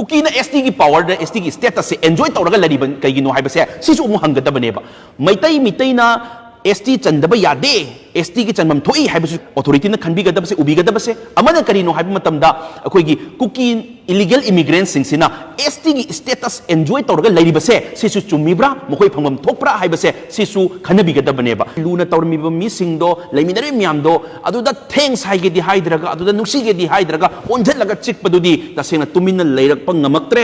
Kuki na ST ki power da ST ki status se enjoy tawraga lariban kaigino haibase sisu umu hangadabaneba Meitei Meitei na ST chandaba yade ST ki chandam thoi haibasu authority na khanbigadabase ubigadabase amana karino haiba matamda akoigi Kuki illegal immigrants singsina ST ki status enjoy tawraga laribase sisu chumibra mokoi phangam thokpra haibase sisu khanabigadabneba luna tawrmiba mi singdo laiminare myamdo aduda thanks haigedi haidraga aduda nusigedi haidraga onjalaga chikpadudi tasena tumina leirakpa ngamaktre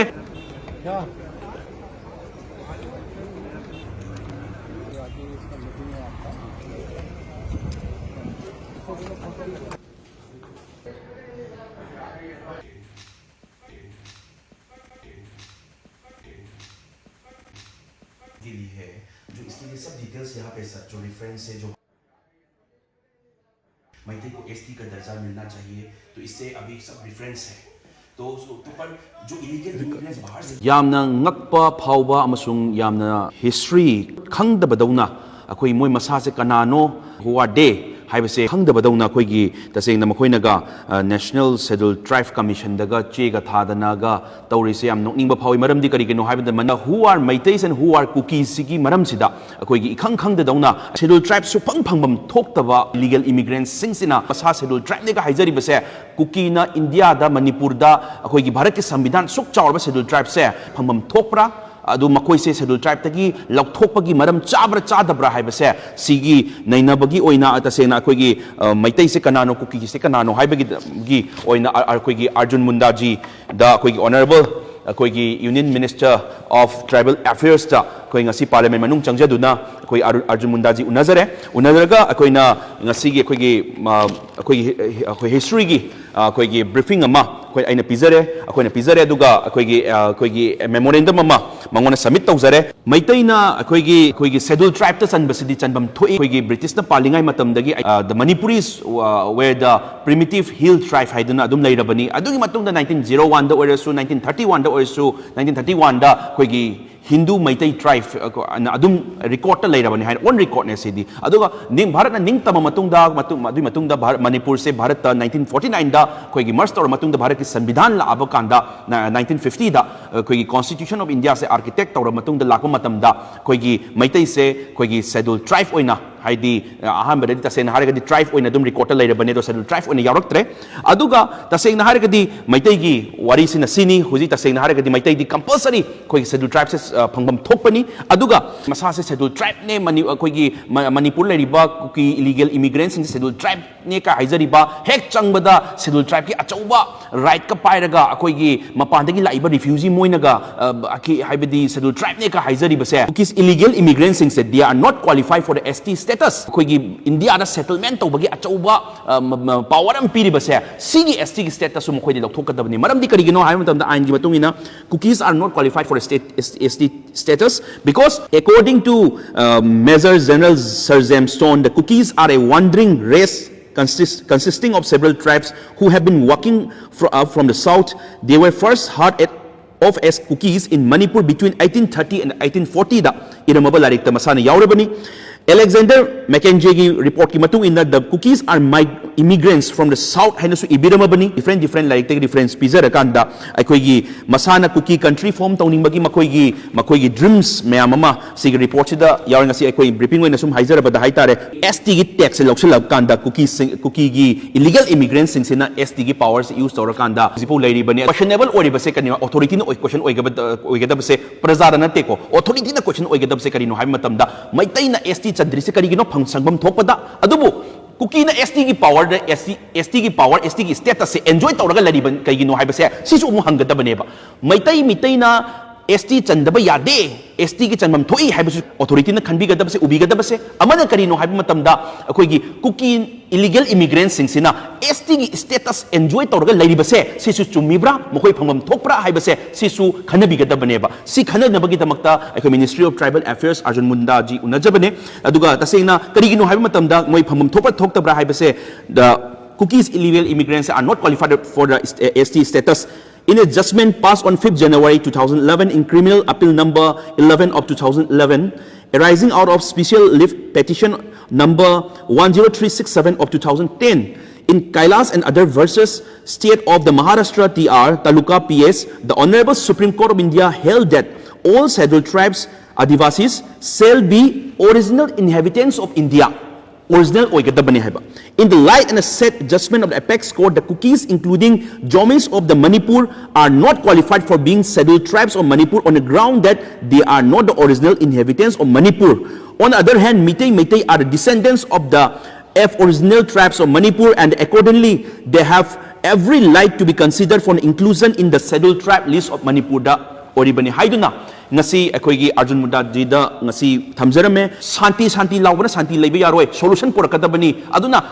ली है जो इसके लिए सब details यहाँ पे जो reference है जो मैते को एसटी का दर्जा मिलना चाहिए तो इससे अभी सब रेफरेंस है तो पर जो इलीगल इमिग्रेंट्स बाहर से यामना ngakpa phawba amasung yamna history khangdabadawna akhoi moi masa se kanano who are they haibase khangdabadawna akhoi gi taseng na makhoina ga national scheduled tribe commission daga chega thadana ga tawrise yam nokningba phawi maramdi kari geno haibada man who are Meiteis and who are Kukis sigi maram sida akhoi gi ikhang khangdadawna scheduled tribe su phangphangam thoktaba illegal immigrants singsina masa scheduled tribe ne ga haijari base Kuki na India da Manipur da akhoi gi Bharat ki samvidhan suk chawrba scheduled tribe se phangam thokpra adu makoi se scheduled tribe tagi laukthokpagi maram chabra chadabra haibase sigi nainabagi oina atasena akhoi gi Meitei se kanano Kuki se kanano haibagi gi oina akhoi gi Arjun Munda ji da akhoi gi honorable akhoi gi Union Minister of Tribal Affairs da akhoi ngasi parliament manung changjaduna akhoi Arjun Munda ji unazaraga akhoi na ngasi gi akhoi history gi akhoi gi briefing ama akhoi aina pizare aduga akhoi gi memorandum ama mangona submit tawzare Meitei na akhoi gi scheduled tribe ta chanbasidi chanbam thoi akhoi gi British na palingai matamdagi the Manipuris were the primitive hill tribe haiduna adum leirabani adugi matungda 1901 da oirasu 1931 da oirasu 1931 da akhoi gi Hindu Meitei tribe adum record ta leirabani hain on record ne sidi aduga ning Bharat na ning tama matungda matungda Manipur se Bharat 1949 da akhoi gi merge tor matungda Bharat ki संविधान लाब कांदा 1950 दा कोई constitution of India से architect तौर मतुंग दा लाको मतमदा कोई Meitei से कोई शेड्यूल ट्राइब ओइना हाइदी अहमबदि तसेन हारगदि ट्राइब ओइना दुम रिकॉर्ड लेरबने दो शेड्यूल ट्राइब ओइना यारक्त्रे अदुगा तसेन हारगदि Meitei की वारी सिना सिनी हुजी तसेन हारगदि Meitei दि कंपल्सरी कोई शेड्यूल ट्राइब से फंगम थोकपनी अदुगा मसा से शेड्यूल ट्राइब ने कोई मणिपुर लेरिबा Kuki illegal immigrants in schedule tribe ने का हाइजरिबा हेक चंगबदा शेड्यूल ट्राइब की अचौबा राइट का पायरगा अखोई मपानदगी लाइबा रिफ्यूजी मोइनगा हाइबदी शेड्यूल ट्राइब ने का हाइजरिबसे Kukis illegal immigrants से they are not qualified for the ST status अखोई इंडिया दा सेटलमेंट तौबगी अचौबा पावर अम पीरिबसे सिगी ST की स्टेटस मखोई दि लौथोकदबनी मरमदि करिगिनो हाइ मतमदा आइन gi matungina Kukis are not qualified for ST status because according to Major General Sir James Stone the Kukis are a wandering race consisting of several tribes who have been walking from the south. They were first heard of as Kukis in Manipur between 1830 and 1840 da iramaba larik ta masana yaurabani Alexander Mackenzie report ki matung inna the Kukis are immigrants from the south hainasu ibiramabani different like take difference pizara kanda akoi gi masana Kuki country form tawning bagi makoi gi dreams mayamama sig report da yawring asi akoi briefing oina sum haizara bada haitare ST gi tax lokselab kanda Kuki gi illegal immigrants singsina ST gi powers use tawra kanda zipo lairi bani questionable ori base kani authority no question oigada base prajara na teko authority na question oigada base kari no hai matamda Meitei na ST चंद्री से करीगिनो फंगसंगबम थोपदा अदुबु cookie ना ST की power ST की status से enjoy तौरगा लरिबन कईगिनो हाइबसे Sissu उमु हंगदबनेबा Meitei ना ST चंदबा यादे ST की चंबम थोई हाइबसु authority ना खनबिगदबसे उबिगदबसे अमना करीनो हाइब मतमदा अखोइगी Kuki illegal immigrants singsina ST की स्टेटस एंजॉय तौरगा लरिबसे सिसु चुमिब्रा मखोइ फंगम थोकप्रा हाइबसे सिसु खनबिगदबनेबा सि खननबगी दमक्ता अखो ministry of tribal affairs Arjun Munda ji उनजबने अदुगा तसेना करीगिनो हाइब मतमदा मोइ फंगम थोकप्रा हाइबसे the Kukis illegal immigrants are not qualified for the ST status. In a judgment passed on 5th January 2011 in criminal appeal number 11 of 2011, arising out of special leave petition number 10367 of 2010, In Kailas and other verses, State of the Maharashtra TR, Taluka PS, the Honorable Supreme Court of India held that all scheduled tribes, Adivasis, shall be original inhabitants of India. Original oigadabani haiba. In the light and a set judgment of the apex court, the Kukis, including Jomis of the Manipur, are not qualified for being scheduled tribes of Manipur on the ground that they are not the original inhabitants of Manipur. On the other hand, Meitei are the descendants of the original tribes of Manipur, and accordingly, they have every right to be considered for inclusion in the scheduled tribe list of Manipur. Oribani haiduna ngasi akoigi Arjun Munda jida ngasi thamjarame santi laubana santi leibe yaroi solution porakadabani aduna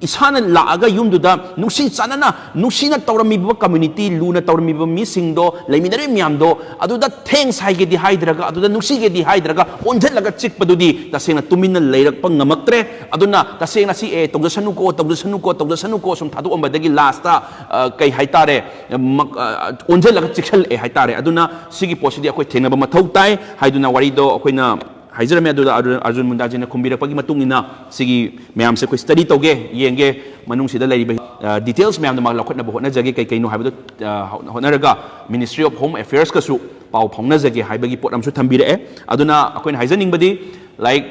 isana laaga yumduda nusi chanana nusina tawramiba community luna tawramiba misingdo leiminare myamdo aduda thanks haigedi haidraga aduda nusi gedi haidraga onjelaga chikpadudi tasena tumina leirakpa ngamaktre aduna tasena si tawjasanuko sum thadu ombadagi lasta kai haitare onjelaga chiksal haitare aduna sigi posidi akoi thenaba mathau tai haiduna warido akoina Haizarame Arjun Munda jina kumbirapagi matungina sigi mayam se ko study toge yenge manung sida laiba details mayam na maglakot na buhot na jagi kay no haibado honaraga Ministry of Home Affairs kasu pau phongna jagi haibagi pot amsu thambire aduna akoin haizaning badi like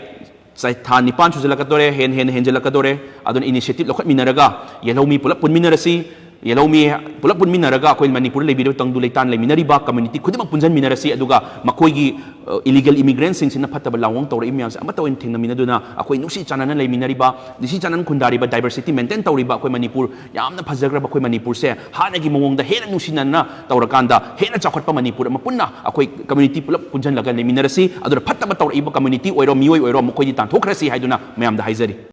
sai than nipan sujalakatore hen jelakadore aduna initiative lokot minaraga yelomi pulap pun minarasi Yelomi pulap pun minaraga akoin Manipur lebido tangdu leitan le minariba community khudima punjan minarasi aduga makoigi illegal immigrants sing sina phataba lawang tawra imyam sa amata oin thingna minaduna akoi nusi chanana le minariba disi chanan khundariba diversity maintain tawriba akoi Manipur yamna phajagraba akoi Manipur se hanagi mongongda hena nusinana tawrakanda hena chakhotpa Manipur mapunna akoi community pulap punjan laga le minarasi adura phataba tawra iba community oiro mioi oiro makoigi tan thokrasi haiduna mayam da haizari